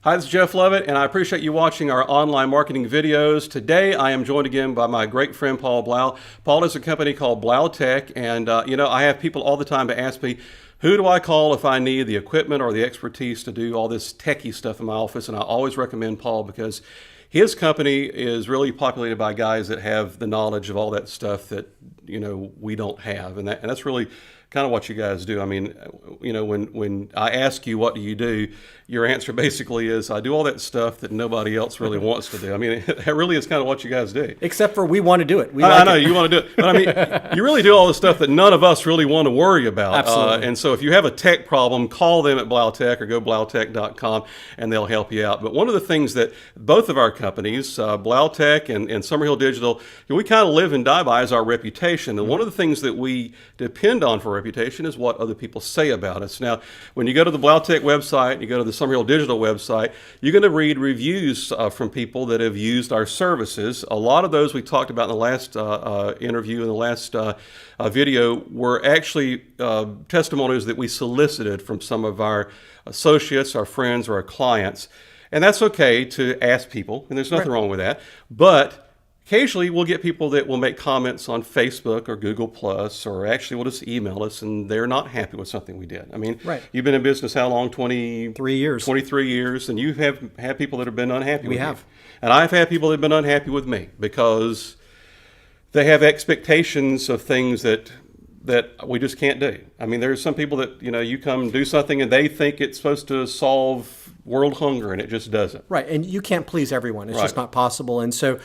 Hi, this is Jeff Lovett, and I appreciate you watching our online marketing videos. Today, I am joined again by my great friend, Paul Blau. Paul has a company called Blau Tech, and I have people all the time to ask me, who do I call if I need the equipment or the expertise to do all this techie stuff in my office? And I always recommend Paul because his company is really populated by guys that have the knowledge of all that stuff that, we don't have. And that's really kind of what you guys do. I mean, when I ask you, what do you do? Your answer basically is, I do all that stuff that nobody else really wants to do. I mean, that really is kind of what you guys do. Except for we want to do it. I know you want to do it. But I mean, you really do all the stuff that none of us really want to worry about. Absolutely. And so if you have a tech problem, call them at Blau Tech or go blautech.com and they'll help you out. But one of the things that both of our companies, Blau Tech and Summerhill Digital, we kind of live and die by is our reputation. And one of the things that we depend on for reputation is what other people say about us. Now, when you go to the Blau Tech website, you go to the Summerhill Digital website, you're going to read reviews from people that have used our services. A lot of those we talked about in the last interview, in the last video, were actually testimonials that we solicited from some of our associates, our friends, or our clients. And that's okay to ask people, and there's nothing wrong with that. But occasionally, we'll get people that will make comments on Facebook or Google Plus, or actually will just email us, and they're not happy with something we did. I mean, you've been in business how long? 23 years. 23 years, and you have had people that have been unhappy with you. We have. And I've had people that have been unhappy with me because they have expectations of things that we just can't do. I mean, there's some people that, you come and do something and they think it's supposed to solve world hunger, and it just doesn't. Right, and you can't please everyone. It's just not possible. And so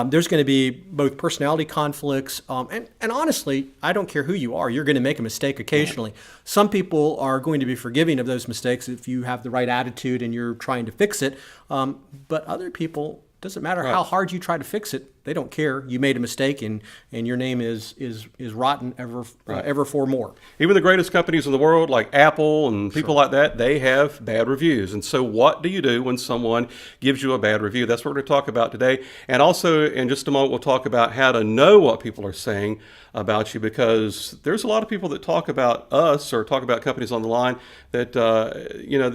there's going to be both personality conflicts, and honestly, I don't care who you are, you're going to make a mistake occasionally. Yeah. Some people are going to be forgiving of those mistakes if you have the right attitude and you're trying to fix it, but other people, doesn't matter how hard you try to fix it, they don't care. You made a mistake, and your name is rotten ever for more. Even the greatest companies in the world, like Apple and people like that, they have bad reviews. And so what do you do when someone gives you a bad review? That's what we're going to talk about today. And also, in just a moment, we'll talk about how to know what people are saying about you, because there's a lot of people that talk about us or talk about companies on the line that,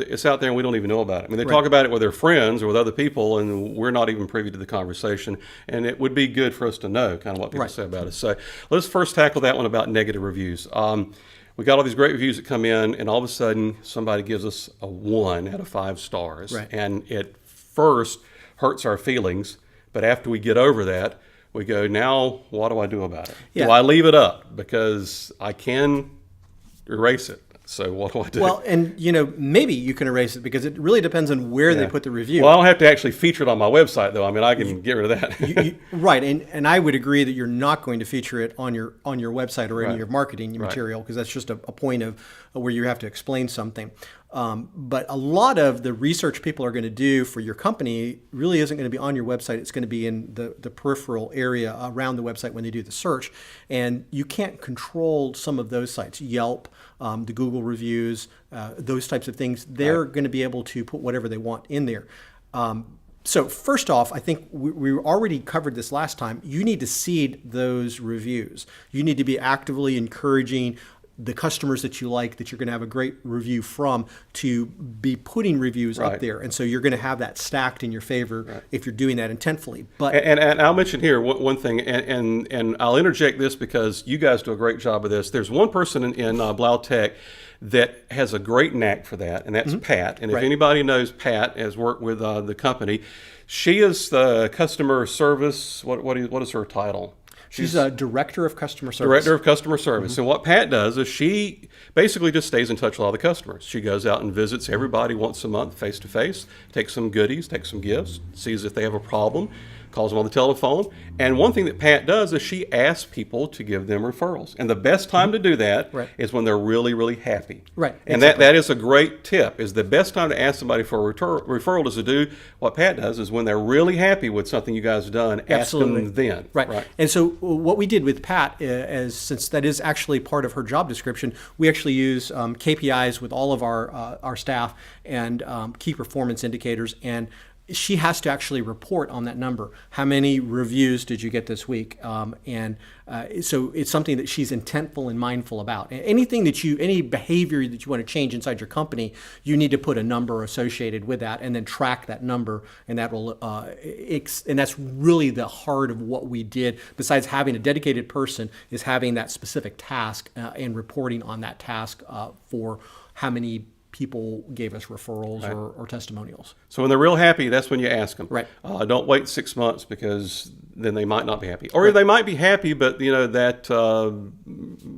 it's out there and we don't even know about it. I mean, they talk about it with their friends or with other people, and we're not even privy to the conversation. And it would be good for us to know kind of what people say about us. So let's first tackle that one about negative reviews. We got all these great reviews that come in, and all of a sudden somebody gives us a 1 out of 5 stars. Right. And it first hurts our feelings, but after we get over that, we go, now what do I do about it? Yeah. Do I leave it up? Because I can erase it. So what do I do? Well, and maybe you can erase it because it really depends on where they put the review. Well, I don't have to actually feature it on my website, though. I mean, I can get rid of that. Right, and I would agree that you're not going to feature it on your website or in your marketing material, because that's just a point of where you have to explain something. But a lot of the research people are going to do for your company really isn't going to be on your website. It's going to be in the peripheral area around the website when they do the search. And you can't control some of those sites. Yelp, the Google reviews, those types of things. They're going to be able to put whatever they want in there. So first off, I think we already covered this last time. You need to seed those reviews. You need to be actively encouraging the customers that you like, that you're going to have a great review from, to be putting reviews up there. And so you're going to have that stacked in your favor if you're doing that intentfully. But and I'll mention here one thing, and I'll interject this because you guys do a great job of this. There's one person in Blau Tech that has a great knack for that, and that's Pat. And if anybody knows Pat, has worked with the company, she is the customer service, what is her title? She's a director of customer service. Director of customer service. And what Pat does is she basically just stays in touch with all the customers. She goes out and visits everybody once a month, face to face, takes some goodies, takes some gifts, sees if they have a problem, calls them on the telephone. And one thing that Pat does is she asks people to give them referrals. And the best time to do that is when they're really, really happy. Right. And that is a great tip, is the best time to ask somebody for a referral is to do what Pat does, is when they're really happy with something you guys have done, ask them then. Right. And so what we did with Pat, since that is actually part of her job description, we actually use KPIs with all of our staff and key performance indicators. And she has to actually report on that number. How many reviews did you get this week? So it's something that she's intentful and mindful about. Anything that any behavior that you want to change inside your company, you need to put a number associated with that, and then track that number, and that will. And that's really the heart of what we did. Besides having a dedicated person, is having that specific task and reporting on that task for how many people gave us referrals or testimonials. So when they're real happy, that's when you ask them. Right. Don't wait 6 months, because then they might not be happy. Or they might be happy, but that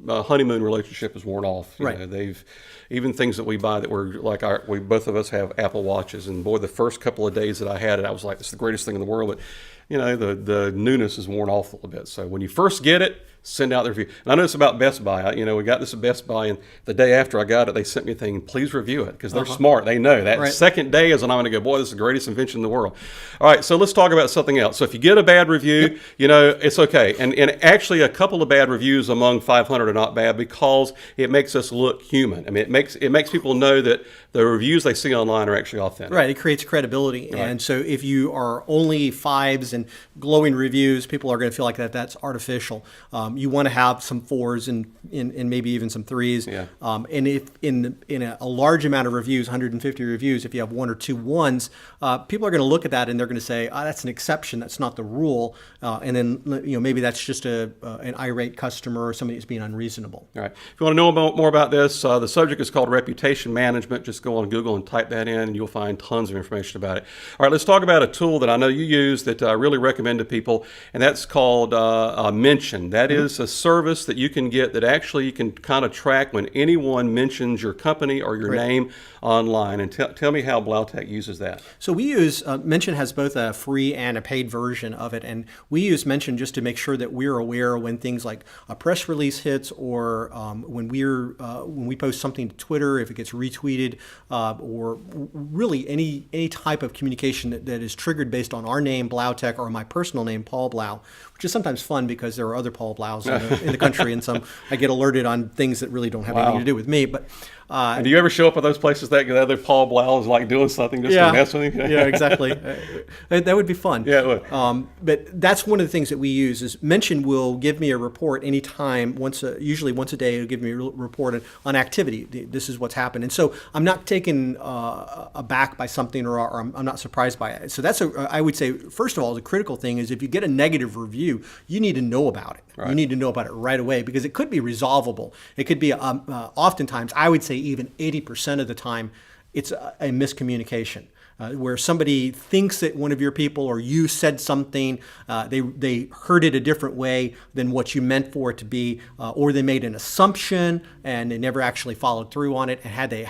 honeymoon relationship is worn off. You know, they've even things that we buy that were like we both of us have Apple Watches, and boy, the first couple of days that I had it, I was like, this is the greatest thing in the world. But the newness is worn off a little bit. So when you first get it, send out the review. And I know it's about Best Buy. We got this at Best Buy, and the day after I got it, they sent me a thing, please review it, because they're smart. They know that second day is when I'm going to go, boy, this is the greatest invention in the world. All right, so let's talk about something else. So if you get a bad review, it's okay. And actually, a couple of bad reviews among 500 are not bad, because it makes us look human. I mean, it makes people know that the reviews they see online are actually authentic. Right, it creates credibility. Right. And so if you are only 5s and glowing reviews, people are going to feel like that's artificial. You want to have some 4s and maybe even some 3s. Yeah. And if in a large amount of reviews, 150 reviews, if you have 1 or 2 1s, people are going to look at that and they're going to say, that's an exception, that's not the rule. And then maybe that's just an irate customer or somebody who's being unreasonable. All right. If you want to know more about this, the subject is called reputation management. Just go on Google and type that in, and you'll find tons of information about it. All right, let's talk about a tool that I know you use that I really recommend to people, and that's called Mention. That is a service that you can get that actually you can kind of track when anyone mentions your company or your name online. And tell me how Blautech uses that. So we use, Mention has both a free and a paid version of it, and we use Mention just to make sure that we're aware when things like a press release hits, or when we post something to Twitter, if it gets retweeted, or really any type of communication that is triggered based on our name, Blautech, or my personal name, Paul Blau, which is sometimes fun because there are other Paul Blaus in the country, and some I get alerted on things that really don't have anything to do with me. But and do you ever show up at those places that the other Paul Blau is like doing something just to mess with you? Yeah, exactly. That would be fun. Yeah, it would. But that's one of the things that we use is Mention will give me a report anytime, usually once a day. It'll give me a report on activity. This is what's happened, and so I'm not taken aback by something, or I'm not surprised by it. So that's I would say, first of all, the critical thing is if you get a negative review, you need to know about it. Right. You need to know about it right away, because it could be resolvable. It could be oftentimes, I would say even 80% of the time, it's a miscommunication. Where somebody thinks that one of your people or you said something, they heard it a different way than what you meant for it to be, or they made an assumption and they never actually followed through on it. And had they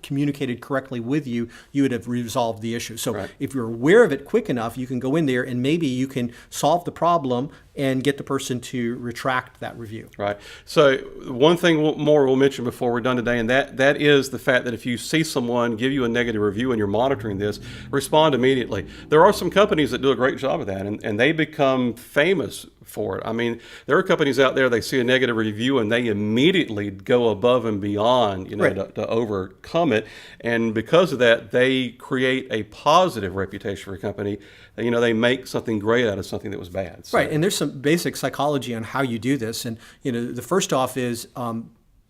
communicated correctly with you, you would have resolved the issue. So if you're aware of it quick enough, you can go in there and maybe you can solve the problem and get the person to retract that review. Right. So one thing more we'll mention before we're done today, and that is the fact that if you see someone give you a negative review and you're monitoring this, respond immediately. There are some companies that do a great job of that, and they become famous for it. I mean, there are companies out there, they see a negative review and they immediately go above and beyond, to overcome it. And because of that, they create a positive reputation for a company. They make something great out of something that was bad. So. Right, and there's some basic psychology on how you do this. And the first off is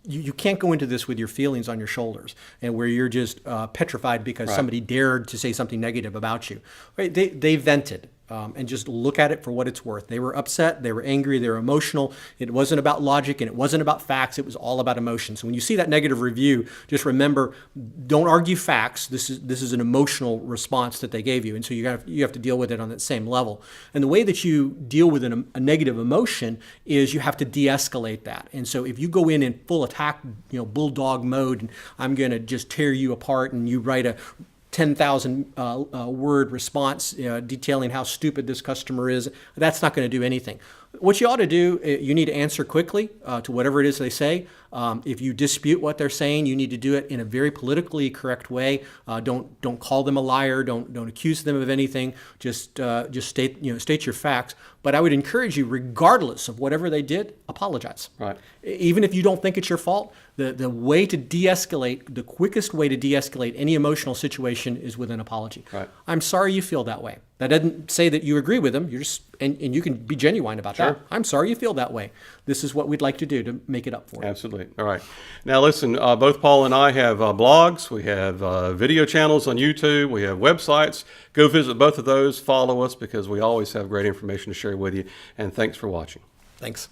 you can't go into this with your feelings on your shoulders and where you're just petrified because somebody dared to say something negative about you. Right? They vented. And just look at it for what it's worth. They were upset, they were angry, they were emotional. It wasn't about logic and it wasn't about facts. It was all about emotion. So when you see that negative review, just remember, don't argue facts. This is an emotional response that they gave you, and so you have to deal with it on that same level. And the way that you deal with a negative emotion is you have to de-escalate that. And so if you go in full attack, bulldog mode, and I'm going to just tear you apart, and you write a 10,000 word response detailing how stupid this customer is, that's not going to do anything. What you ought to do, you need to answer quickly to whatever it is they say. If you dispute what they're saying, you need to do it in a very politically correct way. Don't call them a liar. Don't accuse them of anything. Just state your facts. But I would encourage you, regardless of whatever they did, apologize. Right. Even if you don't think it's your fault, the way to de-escalate, the quickest way to de-escalate any emotional situation is with an apology. Right. I'm sorry you feel that way. That doesn't say that you agree with them. You're just and you can be genuine about Sure. that. I'm sorry you feel that way. This is what we'd like to do to make it up for you. Absolutely. All right. Now, listen, both Paul and I have blogs. We have video channels on YouTube. We have websites. Go visit both of those. Follow us because we always have great information to share with you. And thanks for watching. Thanks.